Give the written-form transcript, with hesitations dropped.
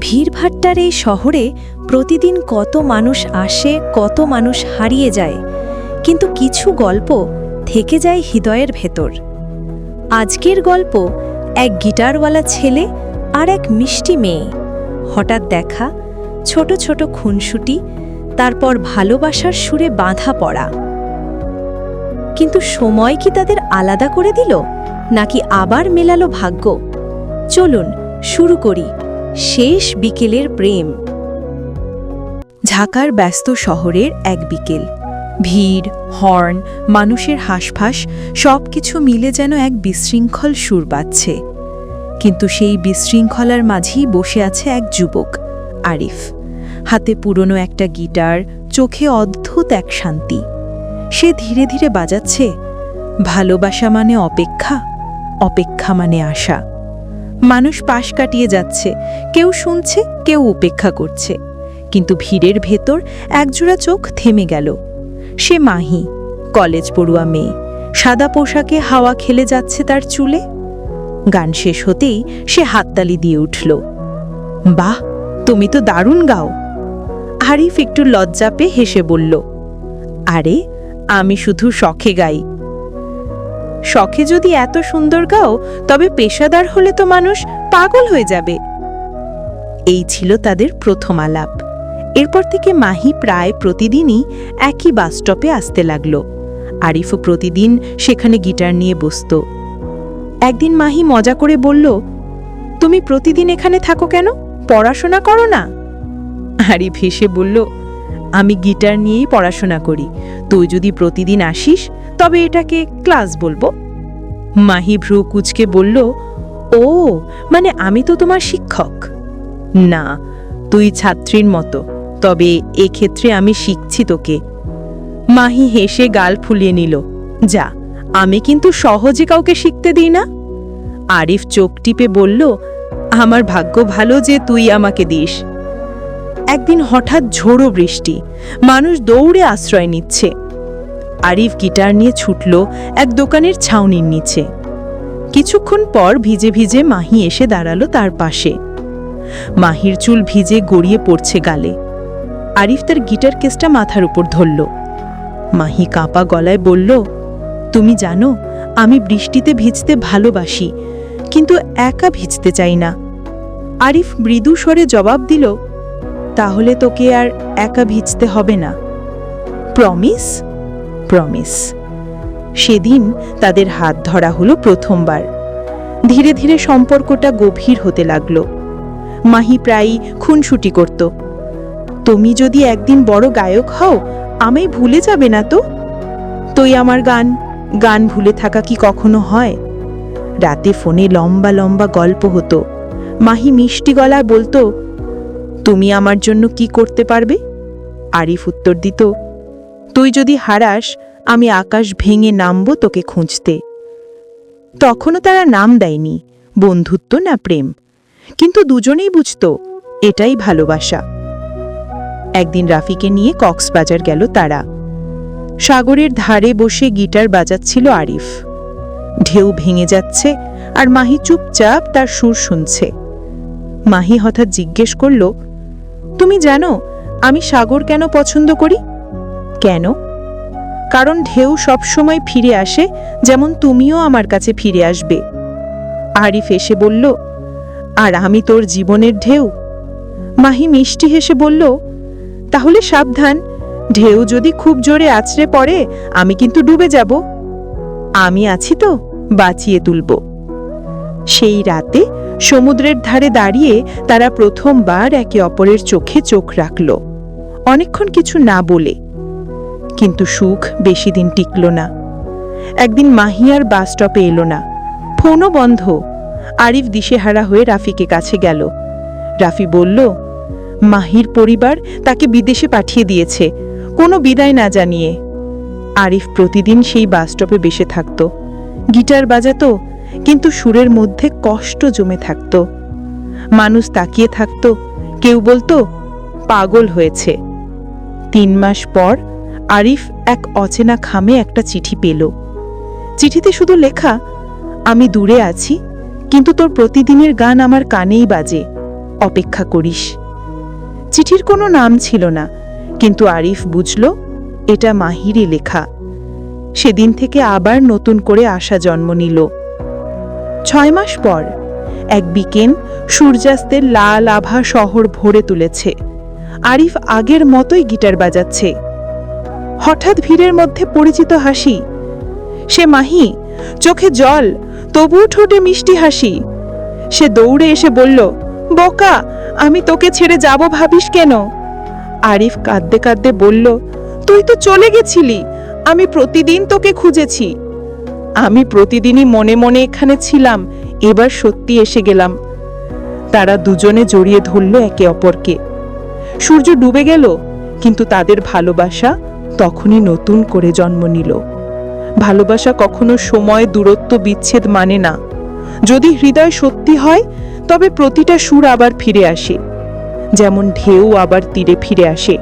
ভিড়ভাট্টার এই শহরে প্রতিদিন কত মানুষ আসে, কত মানুষ হারিয়ে যায়, কিন্তু কিছু গল্প থেকে যায় হৃদয়ের ভেতর। আজকের গল্প এক গিটারওয়ালা ছেলে আর এক মিষ্টি মেয়ে। হঠাৎ দেখা, ছোট ছোট খুনসুটি, তারপর ভালোবাসার সুরে বাঁধা পড়া। কিন্তু সময় কি তাদের আলাদা করে দিল, নাকি আবার মেলালো ভাগ্য? চলুন শুরু করি শেষ বিকেলের প্রেম। ঢাকার ব্যস্ত শহরের এক বিকেল। ভিড়, হর্ন, মানুষের হাঁসফাঁস সবকিছু মিলে যেন এক বিশৃঙ্খল সুর বাজছে। কিন্তু সেই বিশৃঙ্খলার মাঝেই বসে আছে এক যুবক, আরিফ। হাতে পুরনো একটা গিটার, চোখে অদ্ভুত এক শান্তি। সে ধীরে ধীরে বাজাচ্ছে, ভালোবাসা মানে অপেক্ষা, অপেক্ষা মানে আশা। মানুষ পাশ কাটিয়ে যাচ্ছে, কেউ শুনছে, কেউ উপেক্ষা করছে, কিন্তু ভিড়ের ভেতর একজোড়া চোখ থেমে গেল। সে মাহি, কলেজ পড়ুয়া মেয়ে, সাদা পোশাকে হাওয়া খেলে যাচ্ছে তার চুলে। গান শেষ হতেই সে হাততালি দিয়ে উঠল। বাহ, তুমি তো দারুণ গাও। আরিফ একটু লজ্জা পেয়ে হেসে বলল, আরে আমি শুধু শখে গাই। শখে যদি এত সুন্দর গাও, তবে পেশাদার হলে তো মানুষ পাগল হয়ে যাবে। এই ছিল তাদের প্রথম আলাপ। এরপর থেকে মাহি প্রায় প্রতিদিনই একই বাস স্টপে আসতে লাগল। আরিফও প্রতিদিন সেখানে গিটার নিয়ে বসত। একদিন মাহি মজা করে বলল, তুমি প্রতিদিন এখানে থাকো কেন? পড়াশোনা করো না? আরিফ হেসে বলল, আমি গিটার নিয়েই পড়াশোনা করি। তুই যদি প্রতিদিন আসিস, তবে এটাকে ক্লাস বলবো। মাহি ভ্রু কুঁচকে বলল, ও মানে আমি তো তোমার শিক্ষক। না, তুই ছাত্রীর মতো, তবে এক্ষেত্রে আমি শিখছি তোকে। মাহি হেসে গাল ফুলিয়ে নিল, যা, আমি কিন্তু সহজে কাউকে শিখতে দিই না। আরিফ চোখ টিপে বলল, আমার ভাগ্য ভালো যে তুই আমাকে দিস। একদিন হঠাৎ ঝোড়ো বৃষ্টি, মানুষ দৌড়ে আশ্রয় নিচ্ছে। আরিফ গিটার নিয়ে ছুটল এক দোকানের ছাউনির নিচে। কিছুক্ষণ পর ভিজে ভিজে মাহি এসে দাঁড়ালো তার পাশে। মাহির চুল ভিজে গড়িয়ে পড়ছে গালে। আরিফ তার গিটার কেসটা মাথার উপর ধরল। মাহি কাঁপা গলায় বলল, তুমি জানো, আমি বৃষ্টিতে ভিজতে ভালোবাসি, কিন্তু একা ভিজতে চাই না। আরিফ মৃদু স্বরে জবাব দিল, তাহলে তোকে আর একা ভিজতে হবে না। প্রমিস? প্রমিস। সেদিন তাদের হাত ধরা হলো প্রথমবার। ধীরে ধীরে সম্পর্কটা গভীর হতে লাগলো। মাহি প্রায়ই খুনসুটি করত, তুমি যদি একদিন বড় গায়ক হও, আমায় ভুলে যাবে না তো? তুই আমার গান গান ভুলে থাকা কি কখনো হয়? রাতে ফোনে লম্বা লম্বা গল্প হতো। মাহি মিষ্টি গলায় বলতো, তুমি আমার জন্য কি করতে পারবে? আরিফ উত্তর দিত, তুই যদি হারাস, আমি আকাশ ভেঙে নামব তোকে খুঁজতে। তখনও তারা নাম দেয়নি, বন্ধুত্ব না প্রেম, কিন্তু দুজনেই বুঝত এটাই ভালোবাসা। একদিন রাফিকে নিয়ে কক্সবাজার গেল তারা। সাগরের ধারে বসে গিটার বাজাচ্ছিল আরিফ। ঢেউ ভেঙে যাচ্ছে আর মাহি চুপচাপ তার সুর শুনছে। মাহি হঠাৎ জিজ্ঞেস করল, তুমি জানো আমি সাগর কেন পছন্দ করি? কেন? কারণ ঢেউ সবসময় ফিরে আসে, যেমন তুমিও আমার কাছে ফিরে আসবে। আরিফ এসে বলল, আর আমি তোর জীবনের ঢেউ। মাহি মিষ্টি হেসে বলল, তাহলে সাবধান, ঢেউ যদি খুব জোরে আছড়ে পড়ে, আমি কিন্তু ডুবে যাব। আমি আছি তো, বাঁচিয়ে তুলব। সেই রাতে সমুদ্রের ধারে দাঁড়িয়ে তারা প্রথমবার একে অপরের চোখে চোখ রাখল, অনেকক্ষণ কিছু না বলে। কিন্তু সুখ বেশি দিন টিকল না। একদিন মাহি আর বাস স্টপে এলো না, ফোনও বন্ধ। আরিফ দিশেহারা হয়ে রাফিকে কাছে গেল। রাফি বলল, মাহির পরিবার তাকে বিদেশে পাঠিয়ে দিয়েছে, কোনো বিদায় না জানিয়ে। আরিফ প্রতিদিন সেই বাস স্টপে বসে থাকত, গিটার বাজাতো, কিন্তু সুরের মধ্যে কষ্ট জমে থাকত। মানুষ তাকিয়ে থাকত, কেউ বলতো পাগল হয়েছে। 3 মাস পর আরিফ এক অচেনা খামে একটা চিঠি পেল। চিঠিতে শুধু লেখা, আমি দূরে আছি, কিন্তু তোর প্রতিদিনের গান আমার কানেই বাজে। অপেক্ষা করিস। চিঠির কোনো নাম ছিল না, কিন্তু আরিফ বুঝল এটা মাহিরই লেখা। সেদিন থেকে আবার নতুন করে আশা জন্ম নিল। 6 মাস পর এক বিকেল সূর্যাস্তের লাল আভা শহর ভরে তুলেছে। আরিফ আগের মতোই গিটার বাজাচ্ছে। হঠাৎ ভিড়ের মধ্যে পরিচিত হাসি। সে মাহি, চোখে জল, তবুও ঠোঁটে মিষ্টি হাসি। সে দৌড়ে এসে বলল, বোকা, আমি তোকে ছেড়ে যাব ভাবিস কেন? আরিফ কাঁদতে কাঁদতে বলল, তুই তো চলে গেছিলি, আমি প্রতিদিন তোকে খুঁজেছি। আমি প্রতিদিনই মনে মনে এখানে ছিলাম, এবার সত্যি এসে গেলাম। তারা দুজনে জড়িয়ে ধরল একে অপরকে। সূর্য ডুবে গেল, কিন্তু তাদের ভালোবাসা তখনই নতুন করে জন্ম নিল। ভালোবাসা কখনো সময়, দূরত্ব, বিচ্ছেদ মানে না। যদি হৃদয় সত্যি হয়, তবে প্রতিটা সুর আবার ফিরে আসে, যেমন ঢেউ আবার তীরে ফিরে আসে।